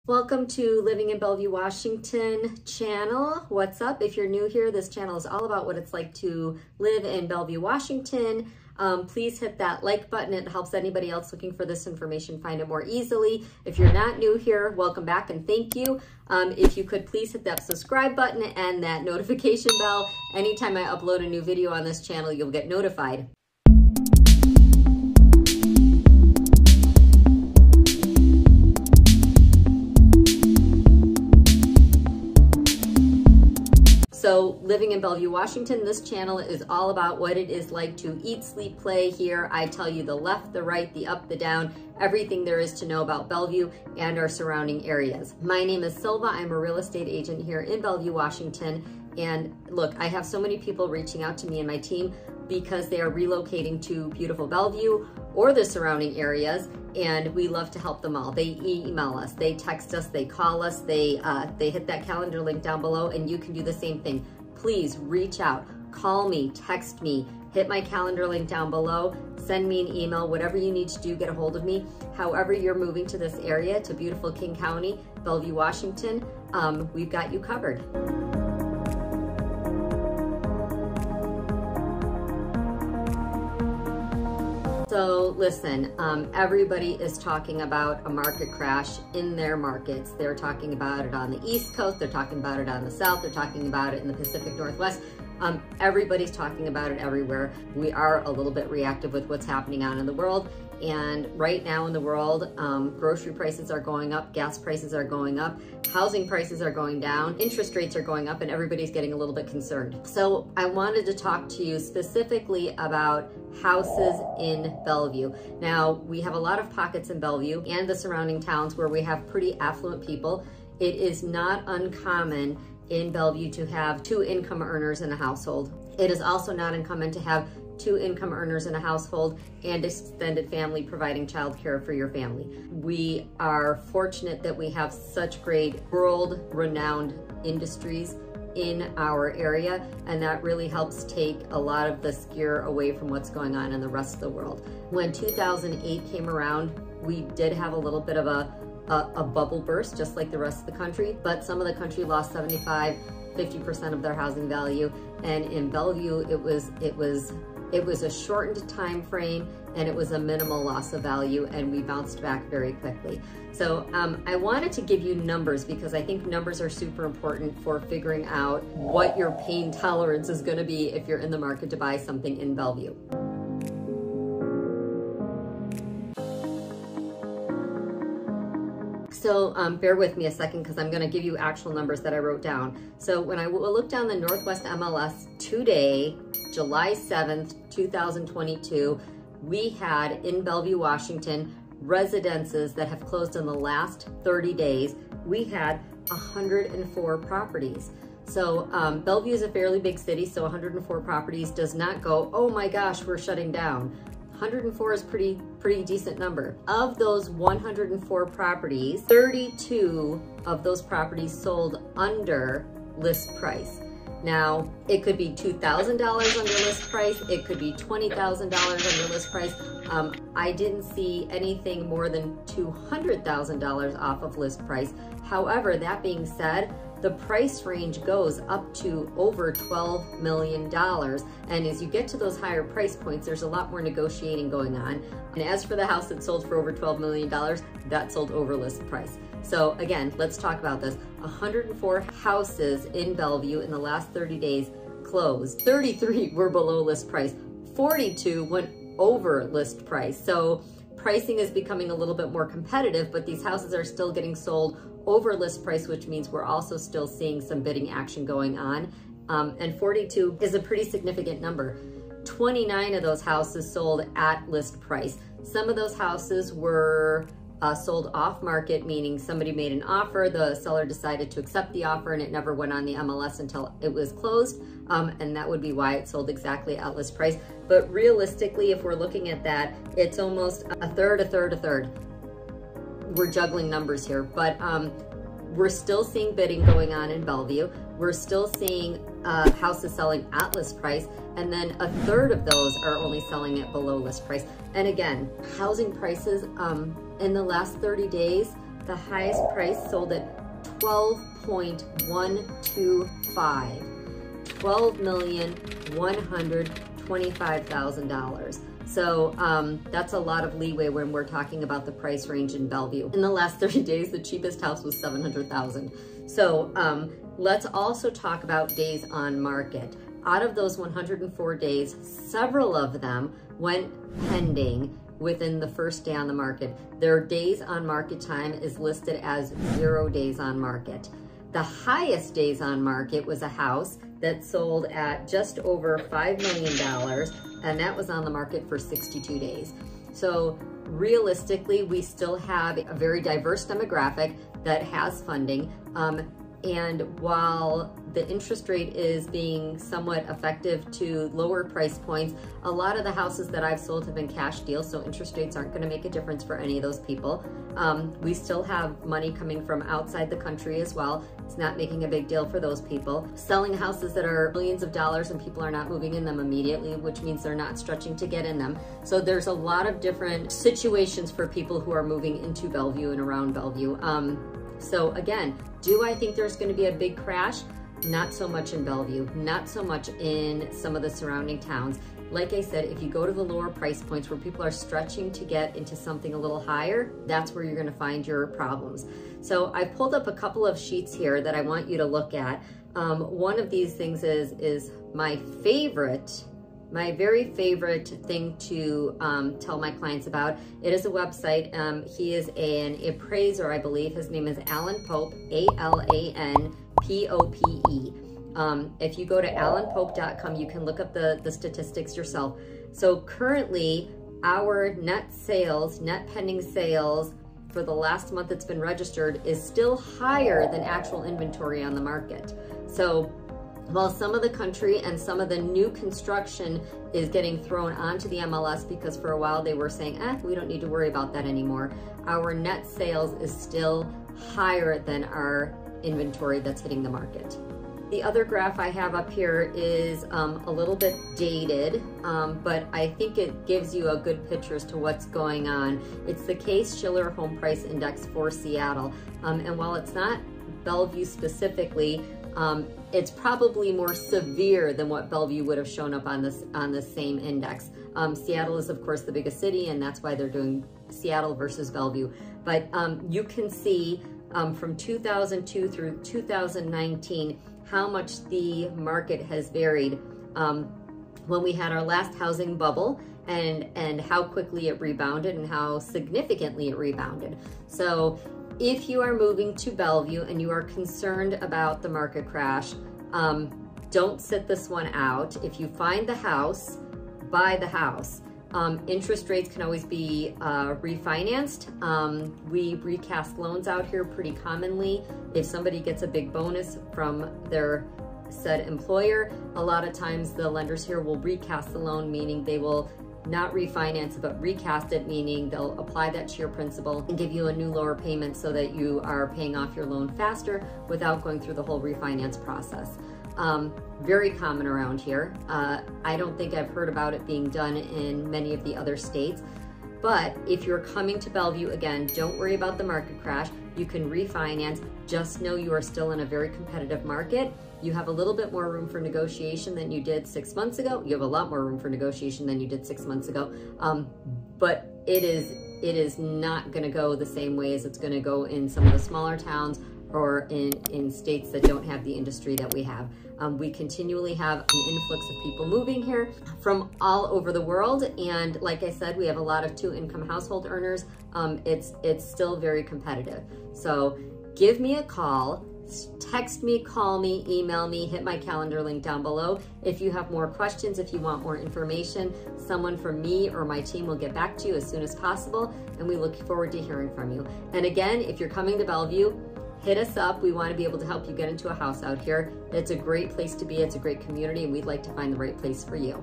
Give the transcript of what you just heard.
Welcome to Living in Bellevue, Washington channel. What's up? If you're new here, this channel is all about what it's like to live in Bellevue, Washington. Please hit that like button. It helps anybody else looking for this information find it more easily. If you're not new here, welcome back and thank you. If you could please hit that subscribe button and that notification bell. Anytime I upload a new video on this channel, you'll get notified. So living in Bellevue, Washington, this channel is all about what it is like to eat, sleep, play here. I tell you the left, the right, the up, the down, everything there is to know about Bellevue and our surrounding areas. My name is Silva. I'm a real estate agent here in Bellevue, Washington. And look, I have so many people reaching out to me and my team because they are relocating to beautiful Bellevue or the surrounding areas, and we love to help them all. They email us, they text us, they call us, they hit that calendar link down below, and you can do the same thing. Please reach out, call me, text me, hit my calendar link down below, send me an email, whatever you need to do, get a hold of me. However you're moving to this area, to beautiful King County, Bellevue, Washington, we've got you covered. So listen, everybody is talking about a market crash in their markets. They're talking about it on the East Coast, they're talking about it on the South, they're talking about it in the Pacific Northwest. Everybody's talking about it everywhere. We are a little bit reactive with what's happening out in the world. And right now in the world, grocery prices are going up, gas prices are going up, housing prices are going down, interest rates are going up, and everybody's getting a little bit concerned. So I wanted to talk to you specifically about houses in Bellevue. Now, we have a lot of pockets in Bellevue and the surrounding towns where we have pretty affluent people. It is not uncommon in Bellevue to have 2 income earners in a household. It is also not uncommon to have 2 income earners in a household and extended family providing childcare for your family. We are fortunate that we have such great world-renowned industries in our area, and that really helps take a lot of the scare away from what's going on in the rest of the world. When 2008 came around, we did have a little bit of a bubble burst, just like the rest of the country, but some of the country lost 50% of their housing value, and in Bellevue, it was a shortened time frame and it was a minimal loss of value, and we bounced back very quickly. So I wanted to give you numbers because I think numbers are super important for figuring out what your pain tolerance is gonna be if you're in the market to buy something in Bellevue. So bear with me a second because I'm going to give you actual numbers that I wrote down. So when I look down the Northwest MLS today, July 7th, 2022, we had in Bellevue, Washington, residences that have closed in the last 30 days. We had 104 properties. So Bellevue is a fairly big city, so 104 properties does not go, oh my gosh, we're shutting down. 104 is pretty decent number. Of those 104 properties, 32 of those properties sold under list price. Now, it could be $2,000 under list price, it could be $20,000 under list price. I didn't see anything more than $200,000 off of list price. However, that being said, the price range goes up to over $12 million. And as you get to those higher price points, there's a lot more negotiating going on. And as for the house that sold for over $12 million, that sold over list price. So again, let's talk about this. 104 houses in Bellevue in the last 30 days closed. 33 were below list price. 42 went over list price. So pricing is becoming a little bit more competitive, but these houses are still getting sold over list price, which means we're also still seeing some bidding action going on. And 42 is a pretty significant number. 29 of those houses sold at list price. Some of those houses were sold off market, meaning somebody made an offer, the seller decided to accept the offer, and it never went on the MLS until it was closed. And that would be why it sold exactly at list price. But realistically, if we're looking at that, it's almost a third, a third, a third. We're juggling numbers here, but we're still seeing bidding going on in Bellevue. We're still seeing houses selling at list price, and then a third of those are only selling at below list price. And again, housing prices in the last 30 days, The highest price sold at $12.125. $12,125,000. So that's a lot of leeway when we're talking about the price range in Bellevue. In the last 30 days, the cheapest house was $700,000. So let's also talk about days on market. Out of those 104 days, several of them went pending within the first day on the market. Their days on market time is listed as 0 days on market. The highest days on market was a house that sold at just over $5 million, and that was on the market for 62 days. So realistically, we still have a very diverse demographic that has funding. And while the interest rate is being somewhat effective to lower price points, a lot of the houses that I've sold have been cash deals, so interest rates aren't going to make a difference for any of those people. We still have money coming from outside the country as well. It's not making a big deal for those people. Selling houses that are millions of dollars and people are not moving in them immediately, which means they're not stretching to get in them. So there's a lot of different situations for people who are moving into Bellevue and around Bellevue. So again, do I think there's going to be a big crash? Not so much in Bellevue, not so much in some of the surrounding towns. Like I said, if you go to the lower price points where people are stretching to get into something a little higher, that's where you're going to find your problems. So I pulled up a couple of sheets here that I want you to look at. One of these things is my favorite, my very favorite thing to tell my clients about. It is a website. He is an appraiser, I believe. His name is Alan Pope, AlanPope. If you go to alanpope.com, you can look up the statistics yourself. So currently, our net sales, net pending sales for the last month it's been registered is still higher than actual inventory on the market. So while some of the country and some of the new construction is getting thrown onto the MLS because for a while they were saying, we don't need to worry about that anymore, our net sales is still higher than our inventory that's hitting the market. The other graph I have up here is a little bit dated, but I think it gives you a good picture as to what's going on. It's the Case-Shiller Home Price Index for Seattle. And while it's not Bellevue specifically, it's probably more severe than what Bellevue would have shown up on the same index. Seattle is of course the biggest city, and that's why they're doing Seattle versus Bellevue. But you can see from 2002 through 2019 how much the market has varied. When we had our last housing bubble and how quickly it rebounded and how significantly it rebounded. So if you are moving to Bellevue and you are concerned about the market crash, don't sit this one out. If you find the house, buy the house. Interest rates can always be refinanced. We recast loans out here pretty commonly. If somebody gets a big bonus from their said employer, a lot of times the lenders here will recast the loan, meaning they will not refinance it, but recast it, meaning they'll apply that to your principal and give you a new lower payment so that you are paying off your loan faster without going through the whole refinance process. Very common around here. I don't think I've heard about it being done in many of the other states. But if you're coming to Bellevue, again, don't worry about the market crash. You can refinance. Just know you are still in a very competitive market. You have a little bit more room for negotiation than you did 6 months ago. You have a lot more room for negotiation than you did 6 months ago. But it is not going to go the same way as it's going to go in some of the smaller towns or in states that don't have the industry that we have. We continually have an influx of people moving here from all over the world. And like I said, we have a lot of 2-income household earners. It's still very competitive. So give me a call, text me, call me, email me, hit my calendar link down below. If you have more questions, if you want more information, someone from me or my team will get back to you as soon as possible. And we look forward to hearing from you. And again, if you're coming to Bellevue, hit us up. We want to be able to help you get into a house out here. It's a great place to be. It's a great community, and we'd like to find the right place for you.